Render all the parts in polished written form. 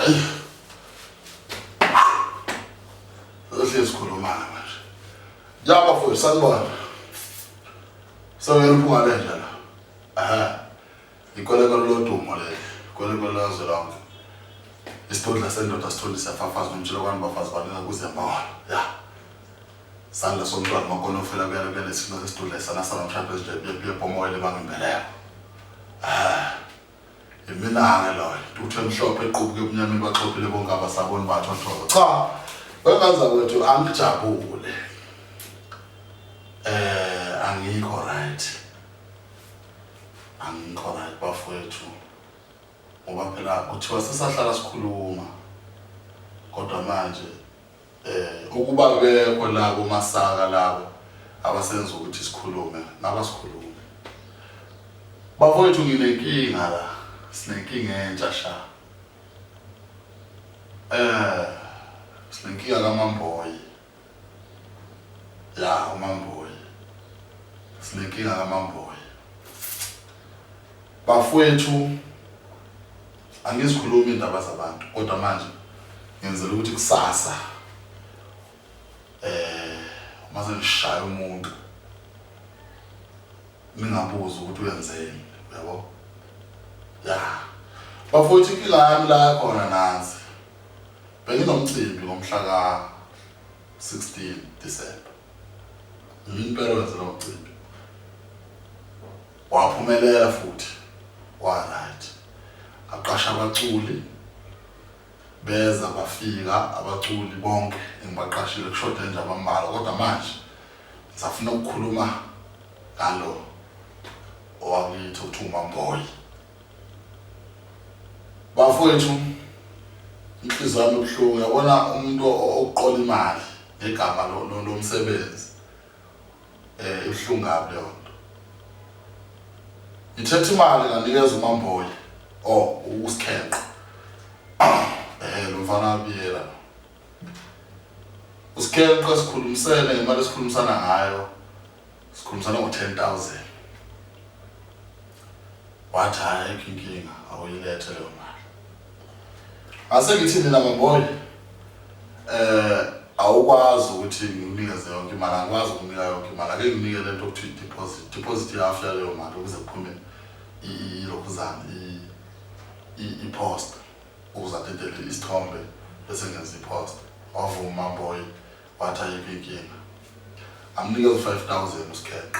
Hayi. Sikhuluma manje. Yaba mfowethu sanibona. Sawena Phungalenja la. Aha. Ikoleko lodumo le. Ikoleko lazo lonke. Isitodla sendoda sithondisa fafazi nomtshelo kwani bafazi baninga kuzembawa. Ya. Sandla somntwana makonofela kuyale sino sesitodla sana mshado nje bephomoyile bangimbeleko. Ah. Imina lo. Uthe mhlophe equbuke ebunyameni baxophile bonke abasaboni batho thoko. Cha. Wengaza wethu angijabule. Angikho right. Angikho right bafowethu. Ngoba phela kuthiwa sisahlala sikhuluma. Kodwa manje ukuba bekho la kuMaskandi labo abasenza ukuthi sikhulume, nabasikhulume. Bafowethu nginenkinga la. Sinenkinga entsha sha. Sinenkinga kaMamboyi. Ya, uMamboyi. Sinenkinga kaMamboyi. Bafowethu angizikhulumi indaba zabantu, kodwa manje ngenzela ukuthi kusasa mase ngishaya umuntu ningabuza ukuthi uyenzeni, uyabo? Ya. Bafowethu inkinga yami la khona nansi. Benginomcimbi ngomhla ka 16 December. Impela wenzela umcimbi. Waphumelela futhi. Wa right. Aqasha abaculi beza bafika abaculi bonke engibaqashile kushoda nje abambala kodwa manje ngizafuna ukukhuluma ngalo owakithi uthi uMamboyi. Bafowethu inhliziyo yami ebuhlungu yabona umuntu oqola imali ngegama lomsebenzi ebuhlungu kabi leyo nto. Ithethe imali nganikeza uMamboyi uSkhenqe. Lo mfana abiyela. uSkhenqe sikhulumisene ngemali esikhulumisana ngayo. Sikhulumisana ngo10,000. Wathi hayi inkinga awuyilethe leyo mali. Ase ngithi mina Mamboyi awukwazi ukuthi nginikeze yonke imali, angikwazi ukunika yonke imali. Ake nginike lento okuthi deposit yafika leyo mali ukuze kuphume ilokhuzana ipost uzathethe isithombe bese ngenza ipost. Wavuma uMamboyi wathi ayikho inkinga. Amnikeza 5,000 uSkhenqe.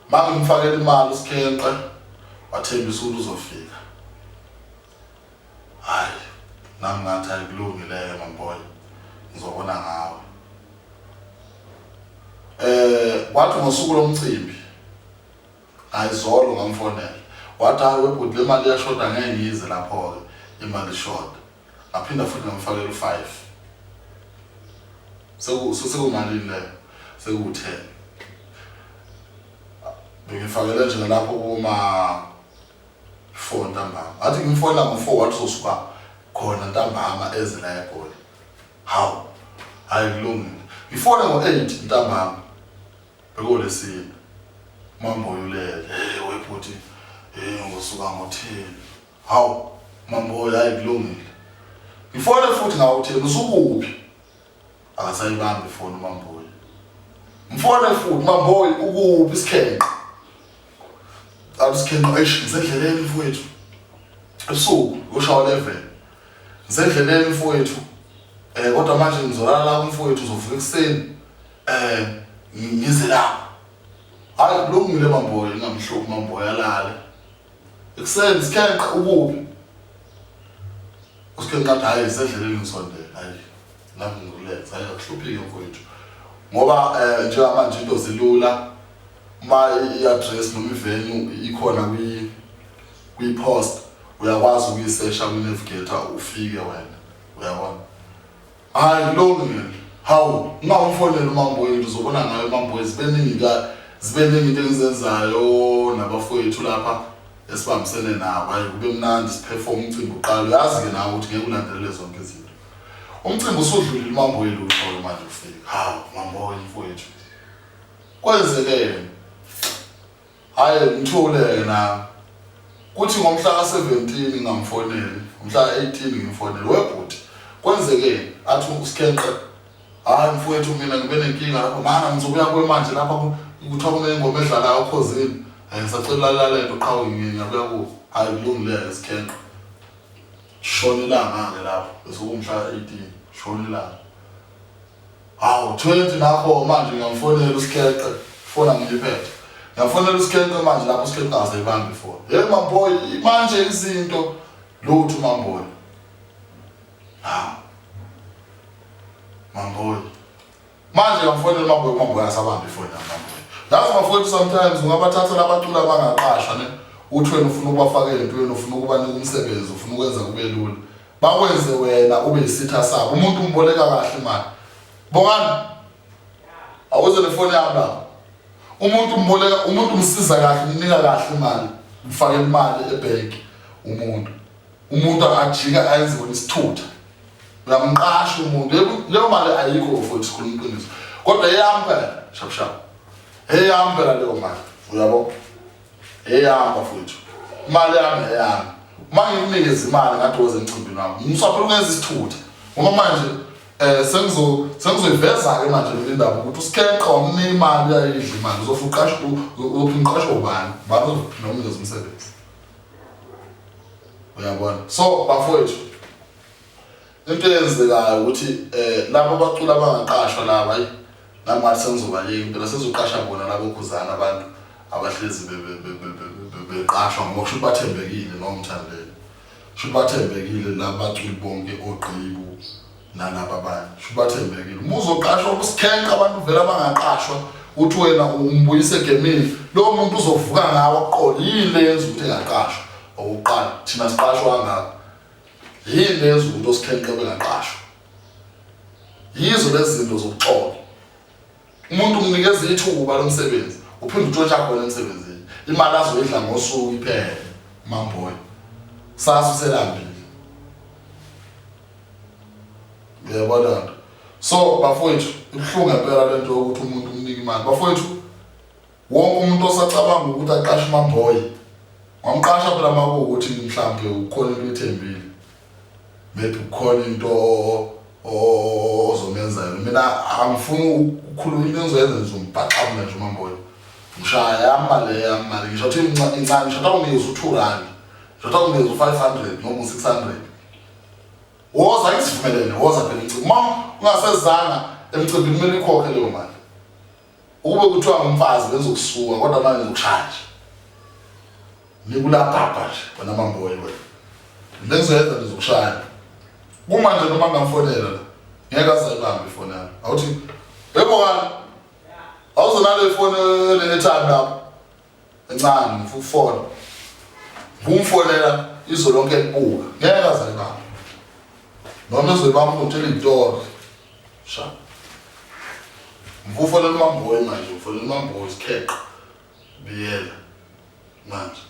Mangimfakela imali uSkhenqe wathembisa ukuthi uzofika. Hayi, nami ngathi ayikulungile Mamboyi. Ngizobona ngawe. Wathi ngosuku lomcimbi ayizolo ngamfonela. Wathi hayi webhuti le mali yashoda ngeke ngiyize lapho ke imali shoda. Aphinda futhi ngamfakela u5. Sekumalini le? Seku10. Bengifakela nje lapho kuma 4 ntambama. Athi ngimfona ngo4 wathi uzosuka khona ntambama ezela eBholi. Hawu. Hayi kulungile. Ngifona ngo8 ntambama. Bekolesini. Mamboyi ulele. Webhuti ngosuka ngo10. Hawu. Mamboyi hayi kulungile. Ngifona futhi ngawu10 usukuphi? Akasayibambi ifoni uMamboyi. Mfona futhi Mamboyi ukuphi Skhenqe? Skhenqe ngisendleleni mfowethu. Ebusuku ushawa 11. Ngisendleleni mfowethu. Kodwa manje ngizolala la mfowethu uzovuka ekseni. Ngize la. Hayi kulungile Mamboyi ngamhluphi Mamboyi alale. Ekseni Skhenqe ukuphi? USkhenqe athi hayi sendleleni ngisondela. Hayi nami ngikuletha hayi akuhluphike mfowethu. Ngoba njengamanje into zilula. Ma i-address noma ivenue ikhona kwi-post uyakwazi ukuyisesha kwi-navigator ufike wena uyabona. Hayi kulungile. Hawu ngingamfonela uMamboyi uzobona ngayo uMamboyi zibeningi into engizenzayo nabafowethu lapha esibambisene nabo. Hayi kube mnandi siperform umcimbi uqala. Uyazi ke nawe ukuthi ngeke ulandelele zonke izinto. Umcimbi usudlulile uMamboyi lutho manje ufika. Hawu Mamboyi mfowethu. Kwenzekeni. Hayi ngithule na kuthi ngomhla ka17 ngamfonela umhla ka18 ngimfonela webhuti kwenzeke athi uSkhenqe hayi mfowethu mina ngibe nenkinga lapho mana ngizobuya kwemanje lapha kuthiwa kunengoma edlalayo ukhosini ngisacela lento qhawe ngiyabuya ku hayi kulungile Skhenqe shonela ngake lapho besokumhla ka18 shonela hawu 20 nakho manje ngamfonela uSkhenqe fona ngiliphethe ngiyamfonela uSkhenqe manje lapho uSkhenqe akasayibambi before hey mamboy manje izinto lutho mamboy mamboy manje ngiyamfonela mamboy asabambi before mamboy that's my friend sometimes ungabathatha labacula abangaqashwa ne uthi wena ufuna ukubafakela into wena ufuna ukubanika umsebenzi ufuna ukwenza kube lula bakwenze wena ube isitha sabo umuntu umboleka kahle imali bongani awuze nefoni yami la umuntu umboleka umuntu umsiza kahle unika kahle imali ufake imali ebank umuntu akajika ayenze wona isithutha uyamqasha umuntu leyo mali ayikho futhi sikhuluma iqiniso kodwa eyamphela shap eyamphela leyo mali uyabo eyamba futhi imali yami eyami manje nginikeza imali ngathi woze emcimbini wami ngisaphela ukwenza isithutha ngoba manje sengizoyiveza ke manje le ndaba ukuthi uSkhenqe wamnika imali yayidla imali uzofuqasha uzophinqasha ubani bazofuna umnikeza umsebenzi uyabona so bafowethu into eyenzekayo ukuthi labo abacula abangaqashwa laba nami sengizobayeka impela sezoqasha bona labo khuzana abantu abahlezi beqashwa ngoba kusho bathembekile noma umthandele kusho bathembekile labaculi bonke oqibu nalaba abanye kusho bathembekile umuzoqashwa uSkhenqe abantu vele abangaqashwa uthi wena umbuyise egemini lo muntu uzovuka ngawo oqola yini yenza ukuthi engaqashwa oqala thina siqashwa ngakho yini yenza ukuthi uSkhenqe bengaqashwa yizo lezi zinto zokuxola umuntu umnikeza ithuba lomsebenzi uphinde utshontsha khona emsebenzini imali azoyidla ngosuku iphele mamboy sasuselambile uyabona so bafowethu ibhlungu ngempela lento ukuthi umuntu umnika imali bafowethu wonke umuntu osacabanga ukuthi aqashe mamboy wamqasha phela mako ukuthi mhlambe ukhona into ethembile maybe ukhona into ozomenzayo mina angifuni ukukhuluma into engizoyenza ngizombhaqamla nje mamboy ngishaya yamali ngisho ukuthi incane ngisho ukuthi u2 rand ngisho ukuthi u500 noma u600 woza ngisivumelene woza phela incane uma ungasezanga emcimbini kumele ikhokhe leyo mali ukube kuthiwa ngumfazi bezokusuka kodwa manje ngizokushaya nikulapha nje bona mamboy wena bengizoyenza ngizokushaya kumanje noma ngamfonela la ngeke asayibambe ifoni yami awuthi yebo kana awuzonale ifoni le-airtime lapho encane ngifufona ngumfonela izo lonke libuka ngeke asayibambe noma ezoyibamba ngotshela itoro sha ngifufona mamboy manje ngifona mamboy Skhenqe biyela manje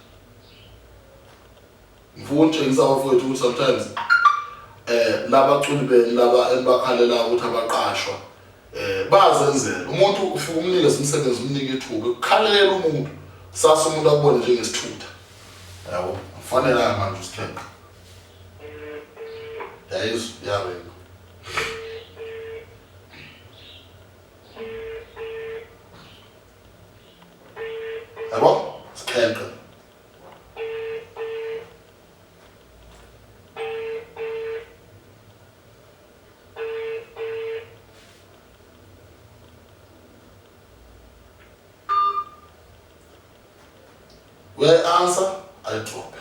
ngifuna ukutshengisa abafowethu ukuthi sometimes labaculi beni laba embakhalela ukuthi abaqashwa bazenzela umuntu ufika umnikeza umsebenzi umnike ithuba ukukhalela umuntu sasa umuntu abone njengesithutha yabo kufanele manje uSkhenqe yayizo yabe yabo Skhenqe where answer I drop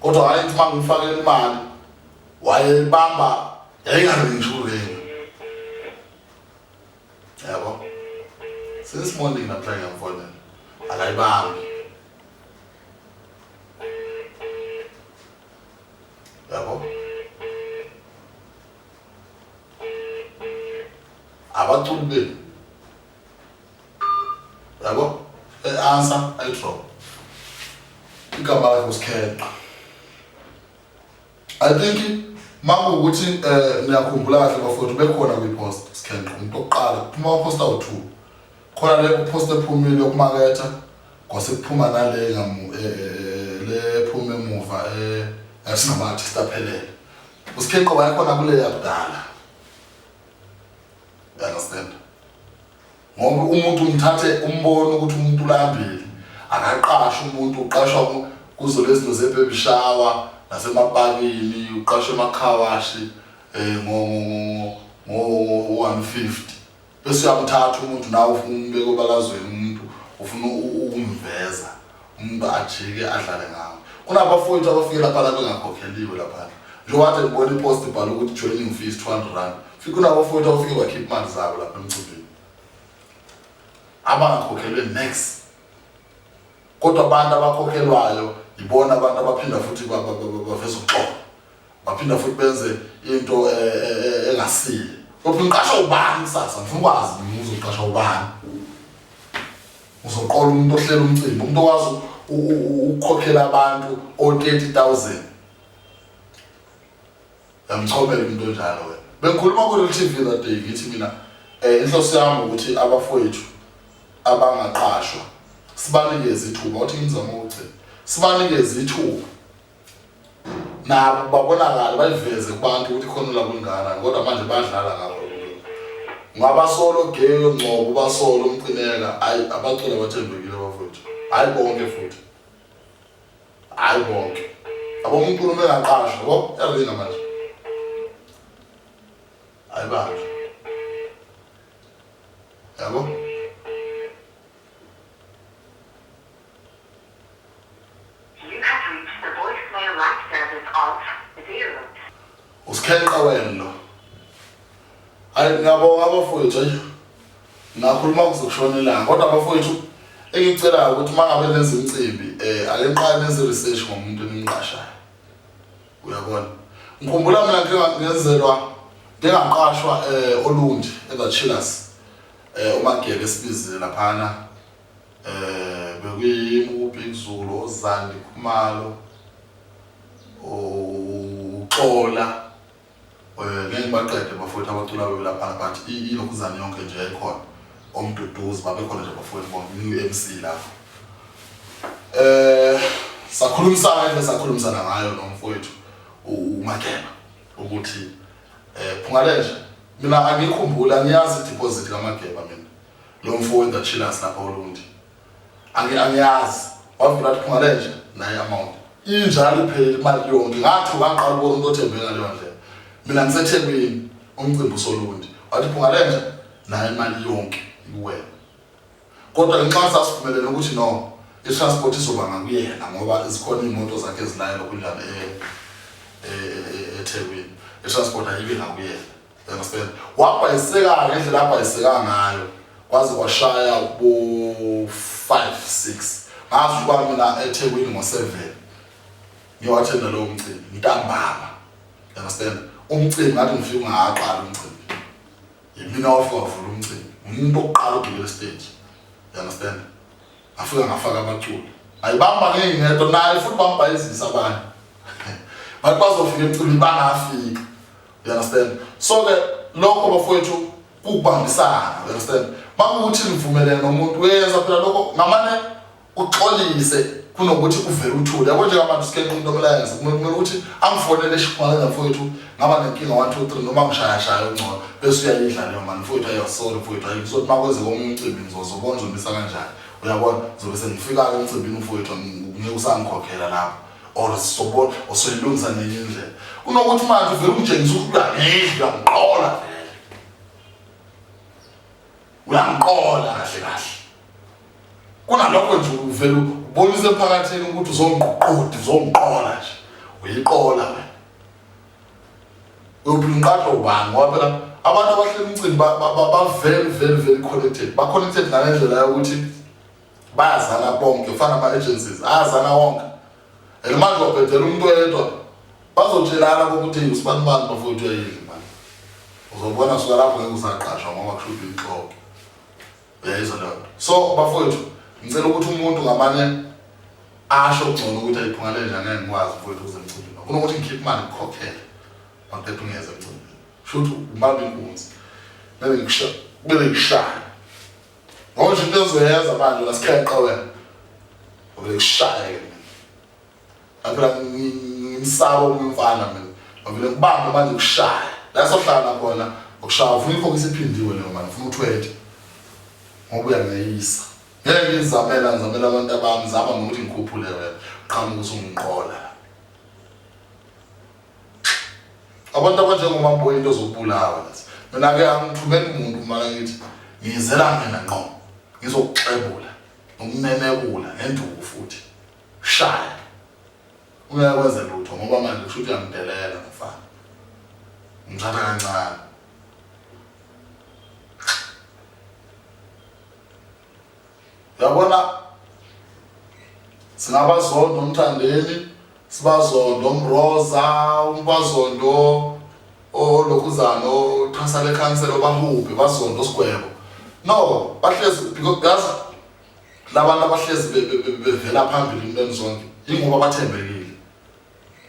kodwa hayi uma ngifakela imali wayebamba yayingalinjuleni yabo since morning I'm trying to phone akayibambi yabo abaculi beni yabo answer I drop igama lakhe uSkhenqe I think mako ukuthi niyakhumbula kahle bafowethu bekhona kwi-post Skhenqe umuntu oqala uma uposta u2 khona le post ephumile yokumaketha kwasekuphuma nale le phuma emuva esingamathi sitaphelele uSkhengqe wayekhona kule yakudala understand ngoba umuntu umthathe umbono ukuthi umuntu ulambile akaqasha umuntu uqashwa kuzo lezinto zebaby shower nasemapakini uqashwe emakhawashi ngo 150 bese uyamthatha umuntu nawe ufuna umbeke obalazweni umuntu ufuna ukumveza umuntu ajike adlale ngawo kunabafowethu abafike lapha la bengakhokheliwe lapha njengoba ngibona ipost ibhala ukuthi joining fees 200 rand fika kunabafowethu abafike bakhipha imali zabo lapha emcimbini abangakhokhelwe next kodwa abantu abakhokhelwayo ibona abantu abaphinda futhi baveza uxolo baphinda futhi benze into engasile kodwa ngiqasha ubani sasa ngifuna ukwazi uzoqasha ubani uzoqola umuntu ohlela umcimbi umuntu owazi ukukhokhela abantu o30,000 yamchomela into njalo wena bengikhuluma ku TV that day ngithi mina inhloso yami ukuthi abafowethu abangaqashwa sibanikeze ithuba uthi ngizama ukuthi sibanikeze ithuba nabo babonakala bayiveze kubantu ukuthi khona la kungana kodwa manje badlala ngabo ngabasolo geyo ngcobo basolo umcineka abacela bathembekile abafowethu hayi bonke futhi hayi bonke abomuntu bengaqashwa yabo yalinga manje hayi bandla yabo uSkhengqe wena lo hayi ngiyabonga abafowethu ngakhuluma kuzokushonelanga kodwa abafowethu engicela ukuthi mangabe lenza imicimbi ake niqale nenze research ngomuntu enimqashayo uyabona ngikhumbula mina ngenzelwa ngingaqashwa olundi eza chillers umagebe esibizile laphana bekuyimuphi izulu ozandi khumalo uxola ngeke baqede bafowethu abaculayo lapha but ilokuzana yonke nje ekhona omduduzi babekhona nje bafowethu bonke MC lapho sakhulumisana ngayo nomfowethu uMageba ukuthi Phungalenja mina angikhumbula ngiyazi deposit kaMageba mina lo mfowethu achillers lapha olundi angiyazi wavula Phungalenja naye amount injalo iphela imali yonke ngathi ngaqala ukubona umuntu othembeka ngaleyo ndlela mina ngiseThekwini umcimbi usolundi wathi Phungalenja naye imali yonke iwena kodwa ngenxa sasivumelene ukuthi no i-transport izoba ngakuyena ngoba izikhona imoto zakhe ezilayela kunjani eThekwini i-transport ayibe ngakuyena understand wabhayiseka ngendlela abhayiseka ngayo kwaze kwashaya bo 5 6 ngazi ukuba mina eThekwini ngo7 ngiyowathenda lo mcimbi ngintambama understand umcimbi ngathi ngifika ngaqala umcimbi yimina wafika wavula umcimbi umuntu oqala ukugibela stage understand afika ngafaka abaculi ayibamba ngengedwa naye futhi bambhayizisa abanye bathi bazofika emcimbini bangafika understand so ke lokho bafowethu ukubambisana understand makuthi nivumelene nomuntu wenza phela lokho ngamane uxolise kunokuthi uvele uthule yabo nje abantu Skhenqe umuntu omlayenza kumele ukuthi angifonele Phungalenja mfowethu ngaba nenkinga 1 2 3 noma ngishaya ungcono bese uyayidla leyo manje mfowethu ayasolo mfowethu ayizothi makweze komcimbi ngizozobona uzomisa kanjani uyabona zobe sengifika ke emcimbini mfowethu ngeke usangikhokhela lapho or sobona osoyilungisa nenye indlela kunokuthi manje uvele ungitshengisa ukuthi uyangiqola vele uyangiqola kahle kahle kunalokho nje uvele ubonise emphakathini ukuthi uzongiqoqoda uzongiqola nje uyiqola wena ubunqaqo ubani ngoba phela abantu abahlela umcimbi very connected ba connected ngalendlela yokuthi bayazana bonke ufana ama agencies ayazana wonke elimanje wabhedela umuntu oyedwa bazotshelana ukuthi usibani bani bafowethu uyayidla manje uzobona suka lapho ngeke usaqashwa ngoba kushuthi inhloko uyayizwa leyo so bafowethu ngicela ukuthi umuntu ngamanye asho ngcono ukuthi ayiPhungalenja ngeke ngikwazi mfowethu uzemcimbini kunokuthi ngikhiphe imali ngikhokhele bakuthi ungeze emcimbini shothi ubamba inkunzi bele ngishaya ngoba into ezoyenza manje la Skhenqe wena Ngivele ngishaya phela ngimsaba umfana mina ngivele ngibambe manje kushaya la sohlala khona ukushaya ufuna ifocus iphindiwe leyo manje ufuna u20 ngoba uyangeyisa ngeke ngizamela abantu abami zama ngokuthi ngikhuphule wena qhamuka usungiqola abantu abanjengomamboyi into zokubulawa lezi mina ke angithumeli umuntu mara ngithi ngizela mina ngqo ngizokuxebula ukunenekula nenduku futhi shaya uyakwenza lutho ngoba manje kusho ukuthi uyangidelela mfana ngithatha kancane yabona singabazondo umthandeni sibazondo umroza umbazondo olokhuzano transale cancel obahuphi bazondo sigwebo no bahlezi because gas labantu abahlezi bevela phambili into zonke ingoba bathembekile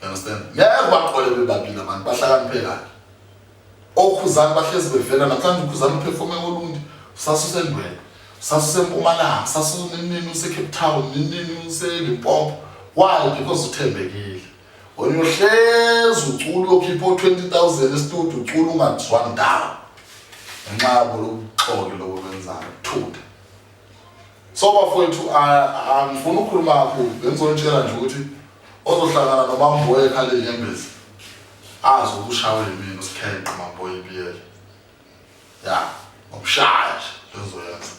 understand ngeke baqole bebabili abantu bahlakaniphe kahle okhuzana bahlezi bevela namhlanje ukhuzana uperforme ngolundi sasusendweni sasusempumalanga sasunini useCape Town nini useLimpopo why because uthembekile wena uhlezi ucula ukhipha 20,000 estudio ucula ungazwani ndawo nxabo lokuxoke lokwenzayo thutha so bafowethu angifuna ukukhuluma kakhulu bengizonitshela nje ukuthi ozohlangana nomamboye ekhale inyembezi azi ukushawe mina uSkhenqe mamboye ibiyele ya ngokushaya nje lezoyenza